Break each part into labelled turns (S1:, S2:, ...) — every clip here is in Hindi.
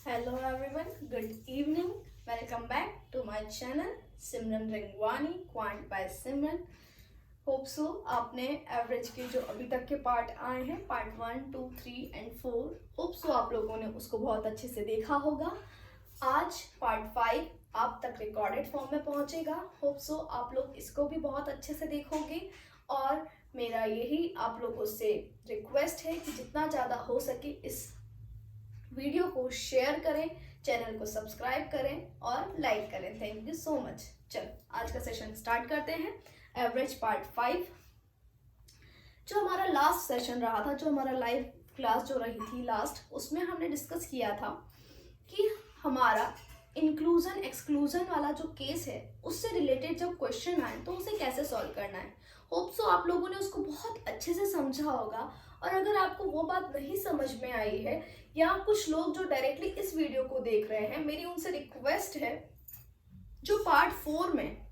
S1: Hello everyone, good evening. Welcome back to my channel Simran Rangwani quant by Simran. Hope so आपने एवरेज के जो अभी तक के पार्ट आए हैं पार्ट 1, 2, 3 एंड 4, होप सो आप लोगों ने उसको बहुत अच्छे से देखा होगा. आज पार्ट 5 आप तक रिकॉर्डेड फॉर्म में पहुंचेगा. होप सो आप लोग इसको भी बहुत अच्छे से देखोगे और मेरा यही आप लोगों से रिक्वेस्ट है कि जितना ज़्यादा हो सके इस वीडियो को शेयर करें, चैनल को सब्सक्राइब करें और लाइक करें. Thank you so much. चलो आज का सेशन स्टार्ट करते हैं. एवरेज पार्ट 5 जो हमारा लास्ट सेशन रहा था, जो हमारा लाइव क्लास जो रही थी लास्ट, उसमें हमने डिस्कस किया था कि हमारा इंक्लूजन एक्सक्लूजन वाला जो केस है उससे रिलेटेड जब क्वेश्चन आए तो उसे कैसे सॉल्व करना है. होप सो आप लोगों ने उसको बहुत अच्छे से समझा होगा. और अगर आपको वो बात नहीं समझ में आई है या कुछ लोग जो डायरेक्टली इस वीडियो को देख रहे हैं, मेरी उनसे रिक्वेस्ट है जो पार्ट 4 में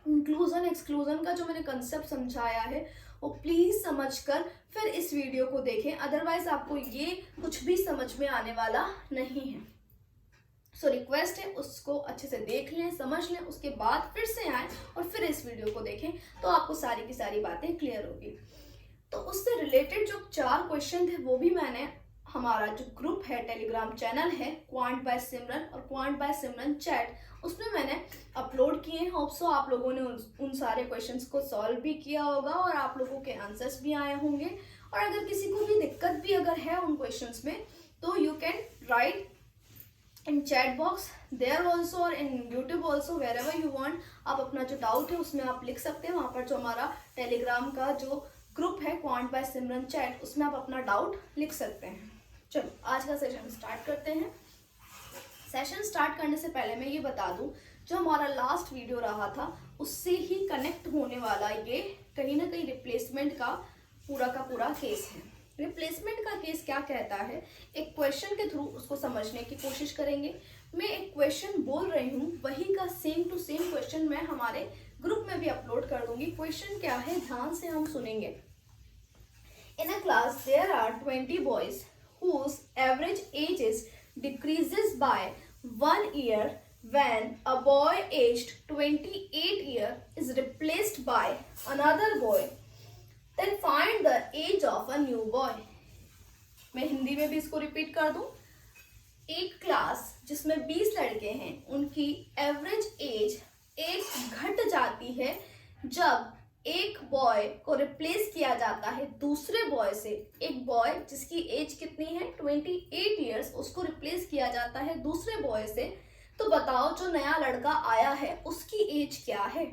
S1: इंक्लूजन एक्सक्लूजन का जो मैंने कंसेप्ट समझाया है वो प्लीज समझकर फिर इस वीडियो को देखें. अदरवाइज आपको ये कुछ भी समझ में आने वाला नहीं है. सो रिक्वेस्ट है उसको अच्छे से देख लें, समझ लें, उसके बाद फिर से आए और फिर इस वीडियो को देखें तो आपको सारी की सारी बातें क्लियर होगी. तो उससे रिलेटेड जो 4 क्वेश्चन थे वो भी मैंने हमारा जो ग्रुप है, टेलीग्राम चैनल है क्वांट बाय सिमरन और क्वांट बाय सिमरन चैट, उसमें मैंने अपलोड किए हैं. होप सो आप लोगों ने उन सारे क्वेश्चंस को सॉल्व भी किया होगा और आप लोगों के आंसर्स भी आए होंगे. और अगर किसी को भी दिक्कत भी अगर है उन क्वेश्चंस में तो you can write in chat box there also और in YouTube also, wherever you want. आप अपना जो डाउट है उसमें आप लिख सकते हैं. वहाँ पर जो हमारा टेलीग्राम का जो ग्रुप है क्वांट बाय सिमरन चैट, उसमें आप अपना डाउट लिख सकते हैं. चलो आज का सेशन स्टार्ट करते हैं. सेशन स्टार्ट करने से पहले मैं ये बता दूं, जो हमारा लास्ट वीडियो रहा था उससे ही कनेक्ट होने वाला ये कहीं ना कहीं रिप्लेसमेंट का पूरा केस है. रिप्लेसमेंट का केस क्या कहता है, एक क्वेश्चन के थ्रू उसको समझने की कोशिश करेंगे. मैं एक क्वेश्चन बोल रही हूँ, वही का सेम टू सेम क्वेश्चन मैं हमारे ग्रुप में भी अपलोड कर दूंगी. क्वेश्चन क्या है ध्यान से हम सुनेंगे. In a class, there are 20 boys whose average ages decreases by 1 year when a boy aged 28 years is replaced by another boy. Then find the age of a new boy. मैं हिंदी में भी इसको रिपीट कर दूं. एक क्लास जिसमें 20 लड़के हैं, उनकी एवरेज एज एक घट जाती है जब एक बॉय को रिप्लेस किया जाता है दूसरे बॉय से. एक बॉय जिसकी एज कितनी है 28 इयर्स, उसको रिप्लेस किया जाता है दूसरे बॉय से. तो बताओ जो नया लड़का आया है उसकी एज क्या है.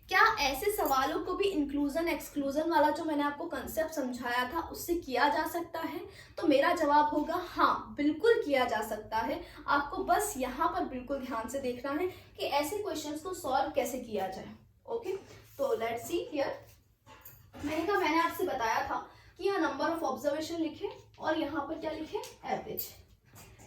S1: क्या ऐसे सवालों को भी इंक्लूजन एक्सक्लूजन वाला जो मैंने आपको कंसेप्ट समझाया था उससे किया जा सकता है? तो मेरा जवाब होगा हाँ, बिल्कुल किया जा सकता है. आपको बस यहाँ पर बिल्कुल ध्यान से देखना है कि ऐसे क्वेश्चंस को सॉल्व कैसे किया जाए. ओके, तो लेट्स सी हियर. मैंने आपसे बताया था कि यहाँ नंबर ऑफ ऑब्जर्वेशन लिखे और यहाँ पर क्या लिखे, एवरेज.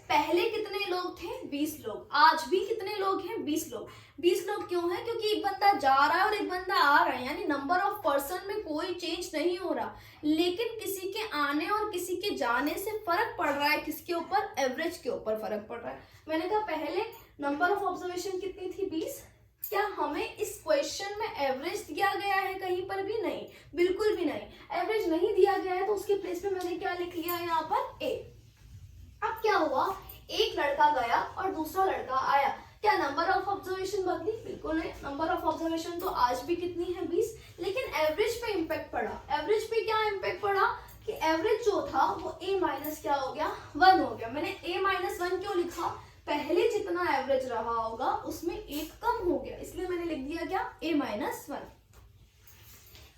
S1: पहले कितने लोग थे, 20 लोग. आज भी कितने लोग हैं, 20 लोग. 20 लोग क्यों है, क्योंकि एक बंदा जा रहा है और एक बंदा आ रहा है, यानी नंबर ऑफ पर्सन में कोई चेंज नहीं हो रहा. लेकिन किसी के आने और किसी के जाने से फर्क पड़ रहा है. किसके ऊपर, एवरेज के ऊपर फर्क पड़ रहा है. मैंने कहा पहले नंबर ऑफ ऑब्जर्वेशन कितनी थी, 20. क्या हमें इस क्वेश्चन में एवरेज दिया गया है कहीं पर भी? नहीं, बिल्कुल भी नहीं. एवरेज नहीं दिया गया है तो उसके प्लेस में मैंने क्या लिख लिया यहाँ पर, ए. अब क्या हुआ, एक लड़का गया और दूसरा लड़का आया. क्या नंबर ऑफ ऑब्जर्वेशन बदली? बिल्कुल नहीं. नंबर ऑफ ऑब्जर्वेशन तो आज भी कितनी है, 20. लेकिन एवरेज पे इंपैक्ट पड़ा. एवरेज पे क्या इंपैक्ट पड़ा कि एवरेज जो था वो ए माइनस क्या हो गया, 1 हो गया. मैंने ए माइनस 1 क्यों लिखा, पहले जितना एवरेज रहा होगा उसमें एक कम हो गया, इसलिए मैंने लिख दिया क्या, ए माइनस 1.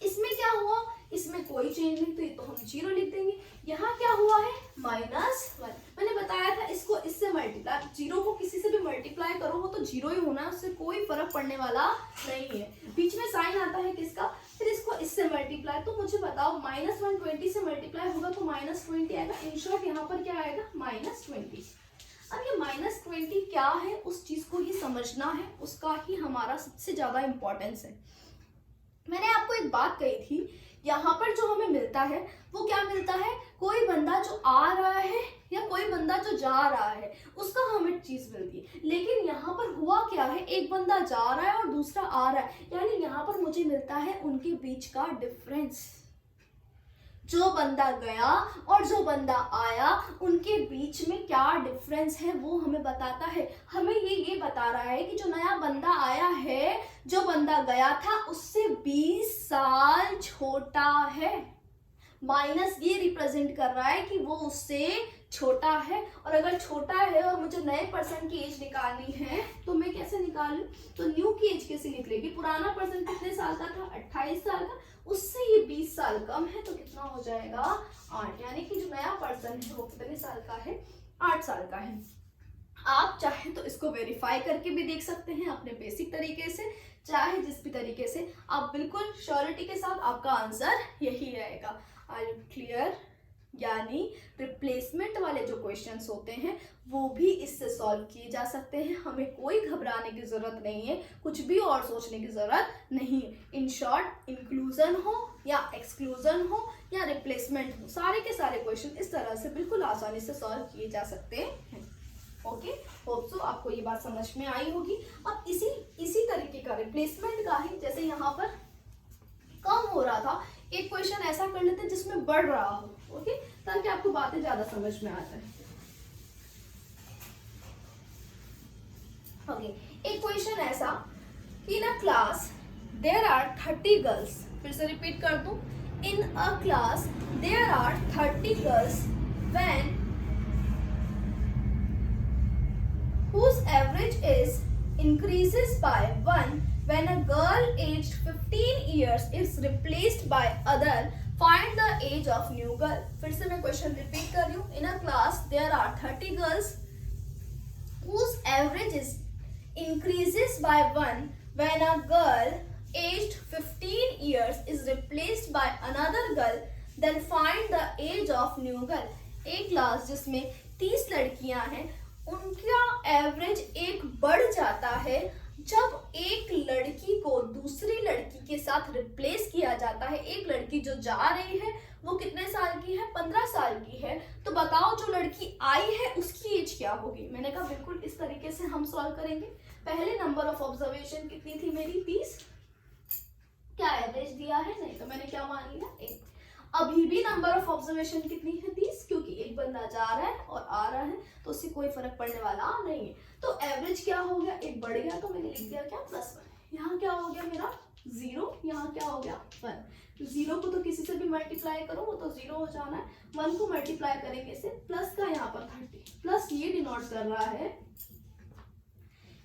S1: इसमें क्या हुआ, इसमें कोई चेंज नहीं तो ये तो हम 0 लिख देंगे. यहाँ क्या हुआ है, -1. मैंने बताया था इसको इससे मल्टीप्लाई, 0 को किसी से भी मल्टीप्लाई करो वो तो 0 ही होना है, उससे कोई फर्क पड़ने वाला नहीं है. बीच में साइन आता है किसका, फिर इसको इससे मल्टीप्लाई. तो मुझे बताओ -1 20 से मल्टीप्लाई होगा तो -20 आएगा. इन शॉर्ट यहाँ पर क्या आएगा, -20. अब ये -20 क्या है, उस चीज को ही समझना है, उसका ही हमारा सबसे ज्यादा इंपॉर्टेंस है. मैंने आपको एक बात कही थी, यहाँ पर जो हमें मिलता है वो क्या मिलता है, कोई बंदा जो आ रहा है या कोई बंदा बंदा जो जा रहा है उसका हमें चीज मिलती है, लेकिन यहाँ पर हुआ क्या है, एक बंदा जा रहा है और दूसरा आ रहा है, यानी यहाँ पर मुझे मिलता है उनके बीच का डिफरेंस। जो बंदा गया और जो बंदा आया उनके बीच में क्या डिफरेंस है वो हमें बताता है। हमें ये बता रहा है कि जो नया बंदा आया है, जो बंदा गया था उससे 20 साल छोटा है। माइनस ये रिप्रेजेंट कर रहा है कि वो उससे छोटा है, और अगर छोटा है और मुझे नए पर्सन की एज निकालनी है तो मैं कैसे निकालूं, तो न्यू की एज कैसे निकलेगी। पुराना पर्सन कितने साल का था, 28 साल का, उससे ये 20 साल कम है, तो कितना हो जाएगा 8, यानी कि जो नया पर्सन है वो कितने साल का है, 8 साल का है। आप चाहे तो इसको वेरीफाई करके भी देख सकते हैं अपने बेसिक तरीके से, चाहे जिस भी तरीके से, आप बिल्कुल श्योरिटी के साथ आपका आंसर यही रहेगा। Are you clear? यानी रिप्लेसमेंट वाले जो क्वेश्चंस होते हैं वो भी इससे सॉल्व किए जा सकते हैं, हमें कोई घबराने की जरूरत नहीं है, कुछ भी और सोचने की जरूरत नहीं है। इन शॉर्ट, इंक्लूजन हो या एक्सक्लूजन हो या रिप्लेसमेंट हो, सारे के सारे क्वेश्चन इस तरह से बिल्कुल आसानी से सॉल्व किए जा सकते हैं। ओके, होप सो आपको ये बात समझ में आई होगी। अब इसी तरीके का रिप्लेसमेंट का ही, जैसे यहाँ पर कम हो रहा था, एक क्वेश्चन ऐसा कर लेते हैं जिसमें बढ़ रहा हो, ओके, ताकि आपको बातें ज्यादा समझ में आ जाए। ओके, एक क्वेश्चन ऐसा कि in a class there are 30 girls, फिर से रिपीट कर दूं, in a class there are 30 girls when whose average is increases by 1 when a girl aged 15 years is replaced by other, find the age of new girl। फिर से मैं क्वेश्चन रिपीट कर रही हूँ। In a class there are 30 girls whose average is increases by 1 when a girl aged 15 years is replaced by another girl, then find the age of new girl। एक क्लास जिसमें 30 लड़कियां हैं, उनका एवरेज एक बढ़ जाता है जब एक लड़की को दूसरी लड़की के साथ रिप्लेस किया जाता है। एक लड़की जो जा रही है वो कितने साल की है, 15 साल की है, तो बताओ जो लड़की आई है उसकी एज क्या होगी। मैंने कहा बिल्कुल इस तरीके से हम सॉल्व करेंगे। पहले नंबर ऑफ ऑब्जर्वेशन कितनी थी मेरी, 30, क्या एवरेज दिया है, नहीं तो मैंने क्या मान लिया, 1। अभी भी नंबर ऑफ ऑब्जर्वेशन कितनी है, 30, क्योंकि एक बंदा जा रहा है और आ रहा है तो उससे कोई फर्क पड़ने वाला नहीं है। तो एवरेज क्या हो गया, एक बढ़ गया, तो मैंने लिख दिया क्या, +1। यहाँ क्या हो गया मेरा 0, यहाँ क्या हो गया 1। 0 को तो किसी से भी मल्टीप्लाई करो, वो तो 0 हो जाना है। 1 को मल्टीप्लाई करेंगे इसे, प्लस का यहाँ पर 30, प्लस ये डिनोट कर रहा है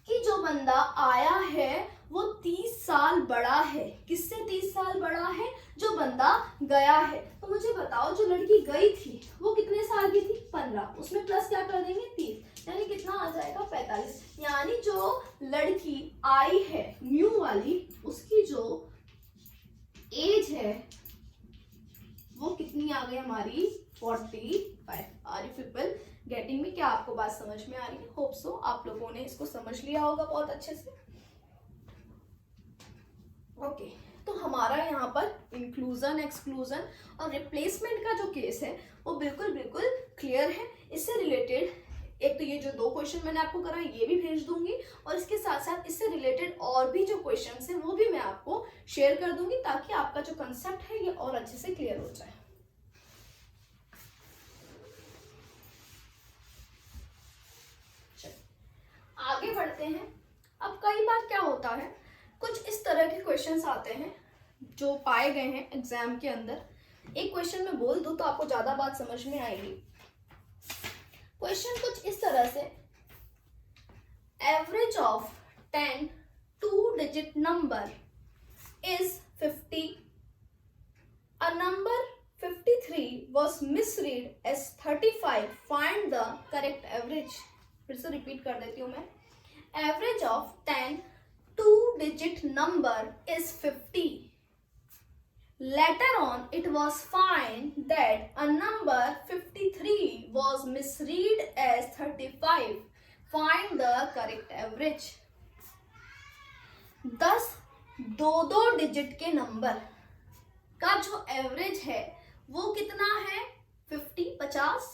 S1: कि जो बंदा आया है वो 30 साल बड़ा है। किससे 30 साल बड़ा है, जो बंदा गया है। तो मुझे बताओ जो लड़की गई थी वो कितने साल की थी, 15, उसमें प्लस क्या कर देंगे 30, यानी कितना आ जाएगा 45। यानी जो लड़की आई है न्यू वाली, उसकी जो एज है वो कितनी आ गई हमारी, 45। Are you people getting me? क्या आपको बात समझ में आ रही है? होप सो आप लोगों ने इसको समझ लिया होगा बहुत अच्छे से। ओके, तो हमारा यहाँ पर इंक्लूजन, एक्सक्लूजन और रिप्लेसमेंट का जो केस है वो बिल्कुल क्लियर है। इससे रिलेटेड एक तो ये जो 2 क्वेश्चन मैंने आपको कराए ये भी भेज दूंगी, और इसके साथ साथ इससे रिलेटेड और भी जो क्वेश्चंस हैं वो भी मैं आपको शेयर कर दूंगी, ताकि आपका जो कंसेप्ट है ये और अच्छे से क्लियर हो जाए। आगे बढ़ते हैं। अब कई बार क्या होता है, कुछ इस तरह के क्वेश्चंस आते हैं जो पाए गए हैं एग्जाम के अंदर। एक क्वेश्चन मैं बोल दूं तो आपको ज्यादा बात समझ में आएगी। क्वेश्चन कुछ इस तरह से, average of 10 2-digit number is 50, a number 53 was misread as 35, find the correct average। फिर से रिपीट कर देती हूं मैं। Average of 10 2-digit number is 50. Later on, it was found that a number 53 was misread as 35. Find the correct average. 10 2 digit के नंबर का जो एवरेज है वो कितना है, 50।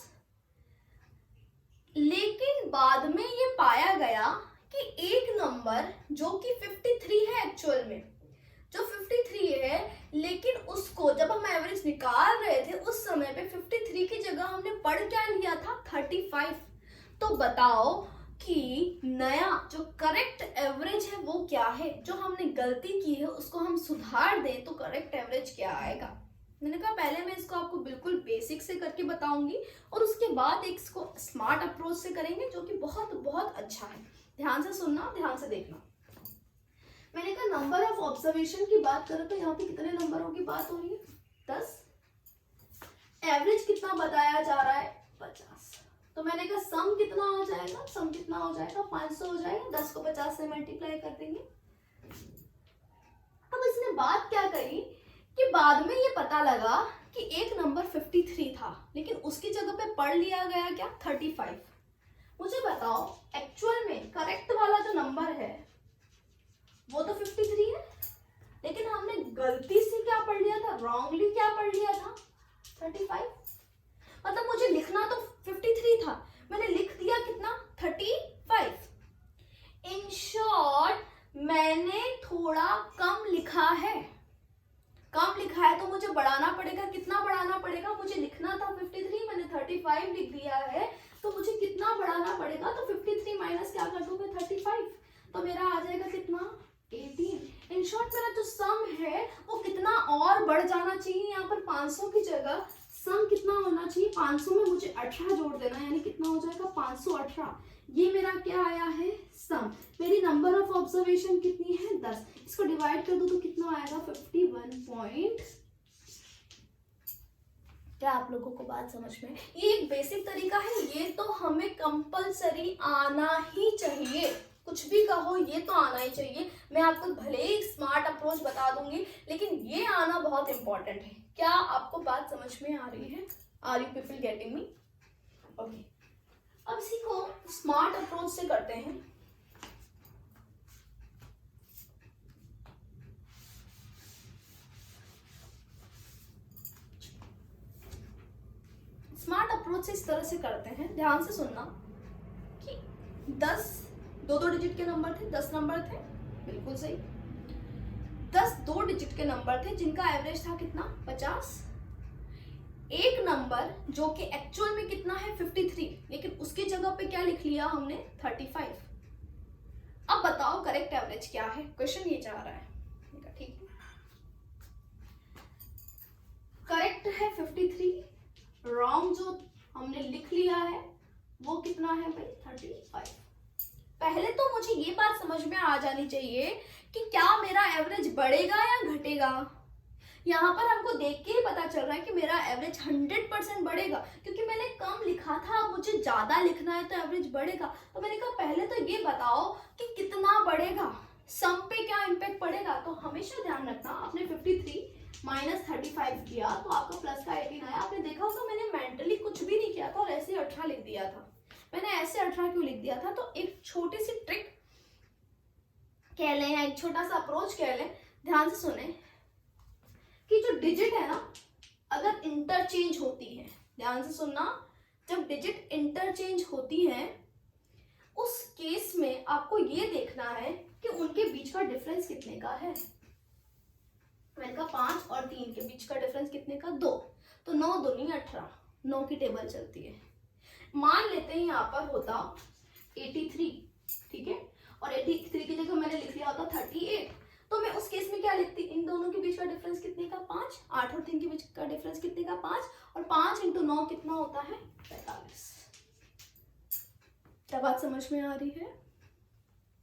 S1: बाद में ये पाया गया कि एक नंबर जो कि 53 है, एक्चुअल में जो 53 है, लेकिन उसको जब हम एवरेज निकाल रहे थे उस समय पे 53 की जगह हमने पढ़ क्या लिया था, 35। तो बताओ कि नया जो करेक्ट एवरेज है वो क्या है। जो हमने गलती की है उसको हम सुधार दें तो करेक्ट एवरेज क्या आएगा। मैंने कहा पहले मैं इसको आपको बिल्कुल बेसिक से करके बताऊंगी और उसके बाद एक इसको स्मार्ट अप्रोच से करेंगे जो कि बहुत बहुत अच्छा है। ध्यान से सुनना, ध्यान से देखना। मैंने कहा नंबर ऑफ ऑब्जर्वेशन की बात करें तो यहाँ पे कितने नंबरों की बात हो रही है, 10। एवरेज कितना बताया जा रहा है, 50। तो मैंने कहा सम कितना हो जाएगा, सम कितना हो जाएगा, 500 हो जाएगा। 10 को 50 से मल्टीप्लाई कर देंगे। अब इसने बात क्या करी कि बाद में ये पता लगा कि एक नंबर 53 था, लेकिन उसकी जगह पे पढ़ लिया गया क्या, 35। मुझे बताओ एक्चुअल में करेक्ट वाला जो नंबर है वो तो 53 है, लेकिन हमने गलती से क्या पढ़ लिया था, रॉन्गली क्या पढ़ लिया था, 35। मतलब मुझे लिखना तो 53 था, मैंने लिख दिया कितना, 35। इन शॉर्ट मैंने थोड़ा कम लिखा है। कम लिखा है तो मुझे बढ़ाना पड़ेगा। कितना बढ़ाना पड़ेगा, मुझे लिखना था 53, मैंने 35 लिख दिया है, तो मुझे कितना बढ़ाना पड़ेगा। तो 53 माइनस क्या कर दूंगा, 35, तो मेरा आ जाएगा कितना, 18। इन शॉर्ट मेरा जो सम है वो कितना और बढ़ जाना चाहिए। यहाँ पर 500 की जगह सम कितना होना चाहिए, 500 में मुझे 18 जोड़ देना, यानी कितना हो जाएगा, 518। ये मेरा क्या आया है, सम। मेरी नंबर ऑफ ऑब्जर्वेशन कितनी है, 10। इसको डिवाइड कर दो तो कितना आएगा, 51 पॉइंट। क्या आप लोगों को बात समझ में? ये एक बेसिक तरीका है, ये तो हमें कंपलसरी आना ही चाहिए। कुछ भी कहो ये तो आना ही चाहिए। मैं आपको भले ही स्मार्ट अप्रोच बता दूंगी, लेकिन ये आना बहुत इंपॉर्टेंट है। क्या आपको बात समझ में आ रही है? Are you people getting me? Okay, अब इसी को स्मार्ट अप्रोच से करते हैं। स्मार्ट अप्रोच से इस तरह से करते हैं, ध्यान से सुनना, कि 10 दो डिजिट के नंबर थे, 10 नंबर थे, बिल्कुल सही। 10 दो डिजिट के नंबर थे जिनका एवरेज था कितना, 50। एक नंबर जो कि एक्चुअल में कितना है, 53, लेकिन उसकी जगह पे क्या लिख लिया हमने, 35। अब बताओ करेक्ट एवरेज क्या है, क्वेश्चन ये चाह रहा है। ठीक है, करेक्ट है 53, रॉन्ग जो हमने लिख लिया है वो कितना है भाई, 35। पहले तो मुझे ये बात समझ में आ जानी चाहिए कि क्या मेरा एवरेज बढ़ेगा या घटेगा। यहाँ पर हमको देख के ही पता चल रहा है कि मेरा एवरेज 100% बढ़ेगा, क्योंकि मैंने कम लिखा था, अब मुझे ज्यादा लिखना है तो एवरेज बढ़ेगा। तो मैंने कहा पहले तो ये बताओ कि कितना बढ़ेगा, सम पे क्या इम्पैक्ट पड़ेगा। तो हमेशा ध्यान रखना, आपने 53 माइनस 35 किया तो आपका प्लस का 18 आया। आपने देखा होगा मैंने मेंटली कुछ भी नहीं किया था और ऐसे 18 लिख दिया था। मैंने ऐसे 18 क्यों लिख दिया था, तो एक छोटी सी ट्रिक कह लें या एक छोटा सा अप्रोच कह लें, ध्यान से सुने, कि जो डिजिट है ना अगर इंटरचेंज होती है, ध्यान से सुनना, जब डिजिट इंटरचेंज होती है उस केस में आपको ये देखना है कि उनके बीच का डिफरेंस कितने का है। मैंने कहा 5 और 3 के बीच का डिफरेंस कितने का, 2, तो 9 दूनी 18, 9 की टेबल चलती है। मान लेते हैं यहाँ पर होता 83, ठीक है, और 83 की जगह मैंने लिख लिया होता 38, तो मैं उस केस में क्या लिखती, इन दोनों के बीच का डिफरेंस कितने का, 5। 8 और 3 के बीच का डिफरेंस कितने का, 5, और 5 × 9 कितना होता है, 45। क्या बात समझ में आ रही है?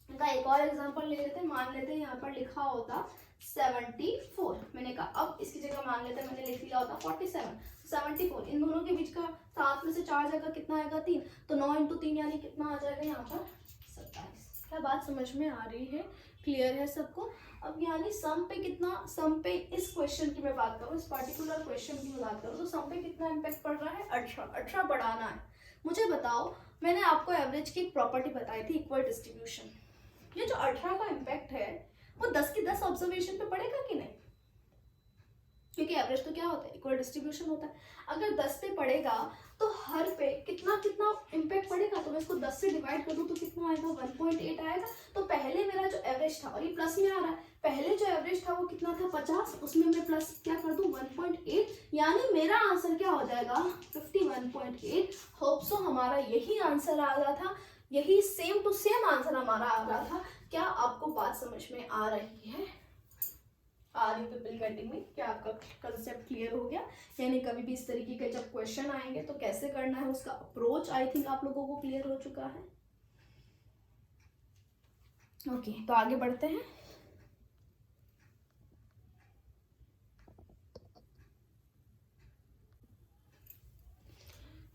S1: इनका एक और एग्जांपल ले लेते हैं। मान लेते हैं यहाँ पर लिखा होता 74, मैंने कहा अब इसकी जगह मान लेते हैं मैंने लिख लिया होता 47, 74, इन दोनों के बीच का 7 में से 4 जगह कितना आएगा, 3, तो 9 × 3 यानी कितना आ जाएगा यहाँ पर, 27। क्या बात समझ में आ रही है? क्लियर है सबको? अब यानी सम पे कितना, सम पे इस क्वेश्चन की मैं बात करूँ, इस पर्टिकुलर क्वेश्चन की मैं बात करूँ, तो सम पे कितना इम्पैक्ट पड़ रहा है, 18 बढ़ाना है। मुझे बताओ, मैंने आपको एवरेज की एक प्रॉपर्टी बताई थी, इक्वल डिस्ट्रीब्यूशन। ये जो 18 का इम्पैक्ट है वो 10 की 10 ऑब्जर्वेशन पे पड़ेगा कि नहीं, क्योंकि एवरेज तो क्या होता है, इक्वल डिस्ट्रीब्यूशन होता है। अगर 10 पे पड़ेगा तो तो हर पे कितना कितना इम्पैक्ट पड़ेगा। तो मैं इसको 10 से डिवाइड कर दूं तो कितना आएगा, 1.8 आएगा। तो पहले मेरा जो एवरेज था, और ये प्लस में आ रहा है, पहले जो एवरेज था वो कितना था 50, उसमें मैं प्लस क्या कर दूं 1.8, यानी मेरा आंसर क्या हो जाएगा 51.8। होप सो हमारा यही आंसर आ रहा था, यही सेम टू सेम आंसर हमारा आ रहा था। क्या आपको बात समझ में आ रही है? Are you people getting me? क्या आपका कंसेप्ट क्लियर हो गया? यानी कभी भी इस तरीके के जब क्वेश्चन आएंगे तो कैसे करना है, उसका अप्रोच आई थिंक आप लोगों को क्लियर हो चुका है। ओके, तो आगे बढ़ते हैं।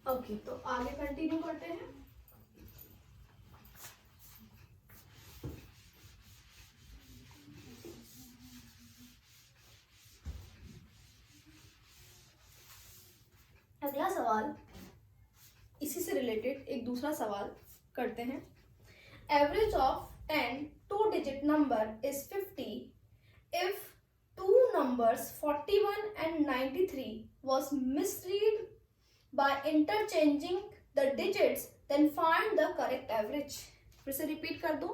S1: ओके, तो आगे कंटिन्यू करते हैं। अगला सवाल इसी से रिलेटेड एक दूसरा सवाल करते हैं। Average of 10 two digit number is 50 if two numbers 41 and 93 was misread by interchanging the digits, then find the correct average। फिर से रिपीट कर दूं।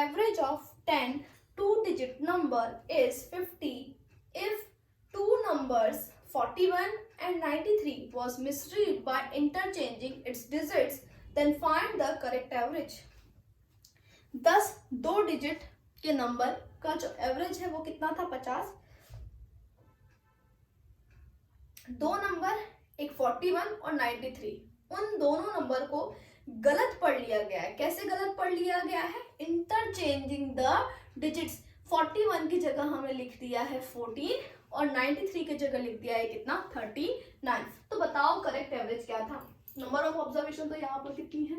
S1: Average of 10 two digit number is 50 if two numbers 41 and 93 was misread by interchanging its digits, then find the correct average। 10 दो डिजिट के नंबर का जो एवरेज है वो कितना था 50। दो नंबर एक 41 और 93, उन दोनों नंबर को गलत पढ़ लिया गया है। कैसे गलत पढ़ लिया गया है? Interchanging the digits. 41 की जगह हमने लिख दिया है 14 और 93 की जगह लिख दिया है कितना 39। तो बताओ करेक्ट एवरेज क्या था? नंबर ऑफ ऑब्जर्वेशन तो यहाँ पर कितनी है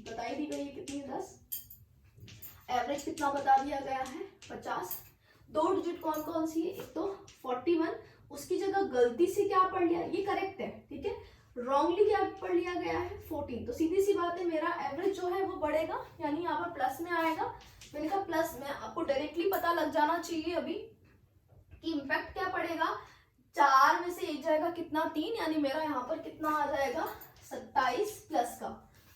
S1: बताई दी गई है, कितनी है 10। एवरेज कितना बता दिया गया है 50। दो डिजिट कौन कौन सी है? एक तो 41, उसकी जगह गलती से क्या पढ़ लिया, ये करेक्ट है, ठीक है, रॉन्गली क्या पढ़ लिया गया है 14। तो सीधी सी बात है मेरा एवरेज जो है वो बढ़ेगा, यानी यहाँ पर प्लस में आएगा। मैंने कहा प्लस में, आपको डायरेक्टली पता लग जाना चाहिए अभी कि इम्पैक्ट क्या पड़ेगा। 4 में से एक जाएगा कितना 3, यानी मेरा यहाँ पर कितना आ जाएगा 27 प्लस का।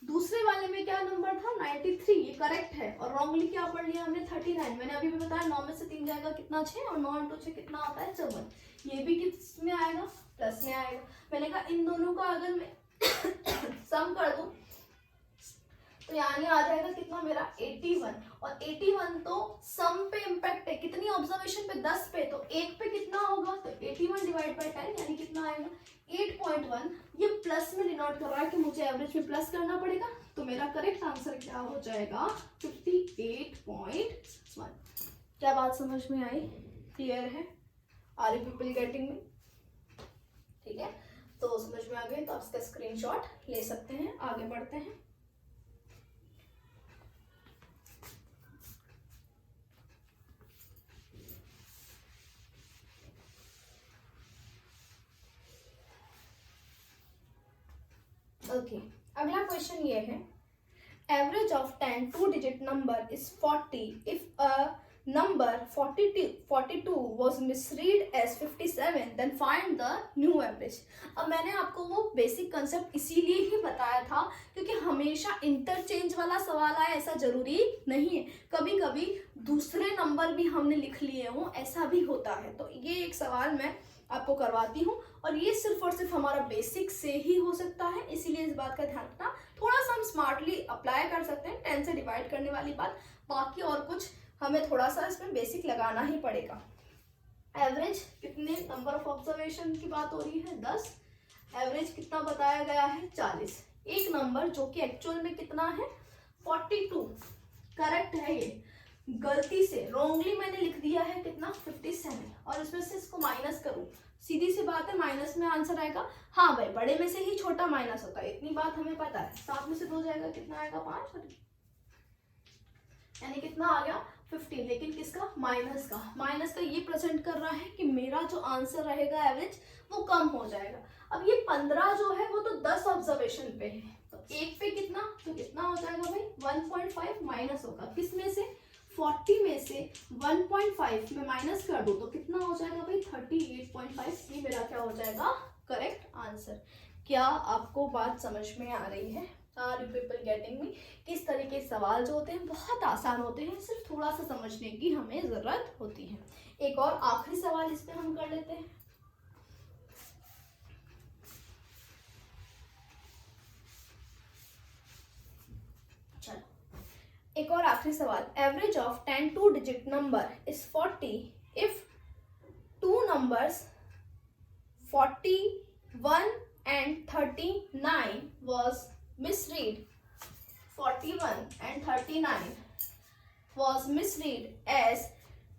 S1: दूसरे वाले में क्या नंबर था 93, ये करेक्ट है, और रॉन्गली क्या पढ़ लिया हमने 39। मैंने अभी भी बताया 9 में से 3 जाएगा कितना 6, और 9 इंटू 6 कितना आता है 54। ये भी किस में आएगा प्लस में आएगा। मैंने कहा इन दोनों का अगर मैं सम कर दूं तो यानी आ जाएगा कितना मेरा 81, और 81 तो सम पे इम्पैक्ट है, कितनी ऑब्जर्वेशन पे 10 पे, तो एक पे कितना होगा, तो 81 डिवाइड बाय 10 यानी कितना आएगा 8.1। ये प्लस में डिनोट कर रहा है कि मुझे एवरेज में प्लस करना पड़ेगा। तो मेरा करेक्ट आंसर क्या हो जाएगा 58.1। क्या बात समझ में आई? क्लियर है? Are you people getting me? ठीक है, तो समझ में आ गए तो आप इसका स्क्रीनशॉट ले सकते हैं। आगे बढ़ते हैं। ओके, अगला क्वेश्चन ये है, average of 10 two digit number is 40 if a number 42 was misread as 57, then find the new average। अब मैंने आपको वो बेसिक कंसेप्ट इसीलिए ही बताया था क्योंकि हमेशा इंटरचेंज वाला सवाल आए ऐसा जरूरी नहीं है, कभी कभी दूसरे नंबर भी हमने लिख लिए हों, ऐसा भी होता है। तो ये एक सवाल मैं आपको करवाती हूँ, और ये सिर्फ और सिर्फ हमारा बेसिक से ही हो सकता है, इसीलिए इस बात का ध्यान रखना। थोड़ा सा हम स्मार्टली अप्लाई कर सकते हैं 10 से डिवाइड करने वाली बात, बाकी और कुछ हमें थोड़ा सा इसमें बेसिक लगाना ही पड़ेगा। एवरेज कितने नंबर ऑफ ऑब्जर्वेशन की बात हो रही है 10, एवरेज कितना बताया गया है 40। एक नंबर जो कि एक्चुअल में कितना है 42, करेक्ट है, ये गलती से रॉन्गली मैंने लिख दिया है कितना 57, और इसमें से इसको माइनस करूं, सीधी सी बात है माइनस में आंसर आएगा। हाँ भाई, बड़े में से ही छोटा माइनस होता है, इतनी बात हमें पता है। 7 में से 2 जाएगा कितना आएगा 5, यानी कितना आ गया 15, लेकिन किसका माइनस का। माइनस का ये प्रेजेंट कर रहा है कि मेरा जो आंसर रहेगा एवरेज वो कम हो जाएगा। अब ये 15 जो है वो तो 10 ऑब्जर्वेशन पे है, तो एक पे कितना, तो कितना हो जाएगा भाई 1.5 माइनस होगा, किस में से 40 में से 1.5 में माइनस कर दो तो कितना हो जाएगा भाई 38.5। ये मेरा क्या हो जाएगा करेक्ट आंसर। क्या आपको बात समझ में आ रही है? Are you people getting me? किस तरह के सवाल जो होते हैं बहुत आसान होते हैं, सिर्फ थोड़ा सा समझने की हमें ज़रूरत होती है। एक और आखिरी सवाल इस पे हम कर लेते हैं। चलो, एक और आखिरी सवाल। Average of 10 two digit number is 40 if two numbers 41 and 39 was misread. 41 and 39 was misread as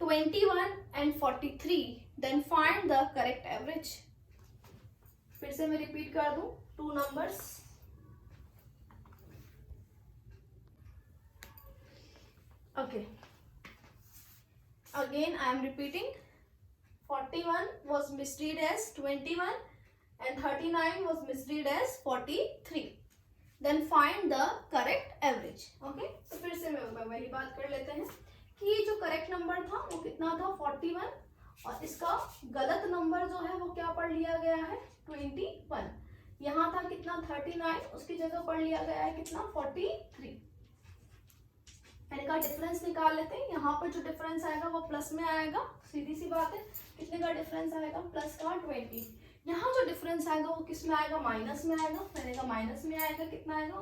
S1: 21 and 43. Then find the correct average. फिर से मैं रिपीट कर दूं, two numbers, okay, again I am repeating. 41 was misread as 21 and 39 was misread as 43. Then find the correct average. Okay, तो फिर से मैं वही बात कर लेते हैं कि ये जो करेक्ट नंबर था वो कितना था 41, और इसका गलत नंबर जो है वो क्या पढ़ लिया गया है 21। यहाँ था कितना 39, उसकी जगह पढ़ लिया गया है कितना 43। इनका डिफरेंस निकाल लेते हैं। यहाँ पर जो डिफरेंस आएगा वो प्लस में आएगा, सीधी सी बात है। कितने का डिफरेंस आएगा? प्लस का 20। यहाँ जो डिफरेंस आएगा वो किस में आएगा? माइनस में आएगा। मैंने कहा माइनस में आएगा, कितना आएगा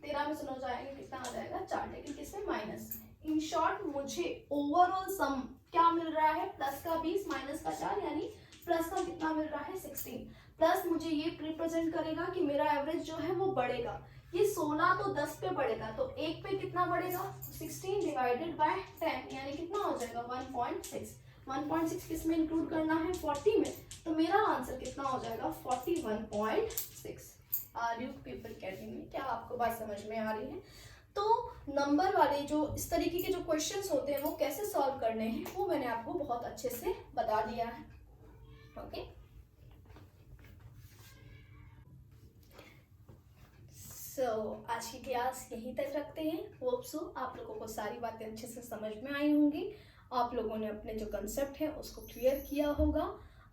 S1: 13 में सुनो जाएंगे, कितना आ जाएगा 4, लेकिन किसमें? माइनस में। इन शॉर्ट मुझे ओवरऑल सम क्या मिल रहा है? प्लस का 20 माइनस का 4, यानी प्लस का कितना मिल रहा है 16। प्लस मुझे ये रिप्रेजेंट करेगा कि मेरा एवरेज जो है वो बढ़ेगा। ये 16 तो 10 पे बढ़ेगा, तो 1 पे कितना बढ़ेगा? 16 डिवाइडेड बाय 10, यानी कितना हो जाएगा 1.6। 1.6 किस में इंक्लूड करना है? 40 में। तो मेरा आंसर कितना हो जाएगा? 41.6। Are you people getting me? क्या आपको बात समझ में आ रही है? तो नंबर वाले जो इस तरीके के जो क्वेश्चंस होते हैं वो कैसे सॉल्व करने हैं वो मैंने आपको बहुत अच्छे से बता दिया है। ओके, आज की क्लास यहीं तक रखते हैं। होप सो आप लोगों को सारी बातें अच्छे से समझ में आई होंगी। आप लोगों ने अपने जो कंसेप्ट है उसको क्लियर किया होगा।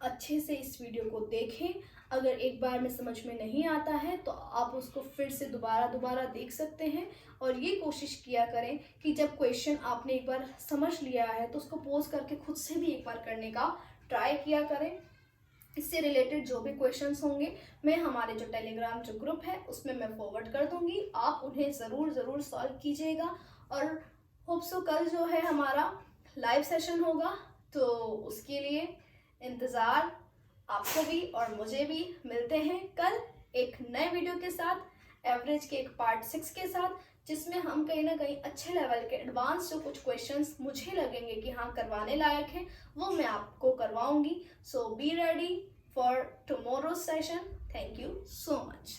S1: अच्छे से इस वीडियो को देखें। अगर एक बार में समझ में नहीं आता है तो आप उसको फिर से दोबारा देख सकते हैं, और ये कोशिश किया करें कि जब क्वेश्चन आपने एक बार समझ लिया है तो उसको पोज करके खुद से भी एक बार करने का ट्राई किया करें। इससे रिलेटेड जो भी क्वेश्चंस होंगे मैं हमारे जो टेलीग्राम जो ग्रुप है उसमें मैं फॉरवर्ड कर दूंगी, आप उन्हें ज़रूर सॉल्व कीजिएगा। और होप सो कल जो है हमारा लाइव सेशन होगा, तो उसके लिए इंतज़ार आपको भी और मुझे भी। मिलते हैं कल एक नए वीडियो के साथ, एवरेज के एक पार्ट 6 के साथ, जिसमें हम कहीं ना कहीं अच्छे लेवल के एडवांस जो कुछ क्वेश्चंस मुझे लगेंगे कि हाँ करवाने लायक हैं वो मैं आपको करवाऊंगी। So be ready for tomorrow's session. Thank you so much.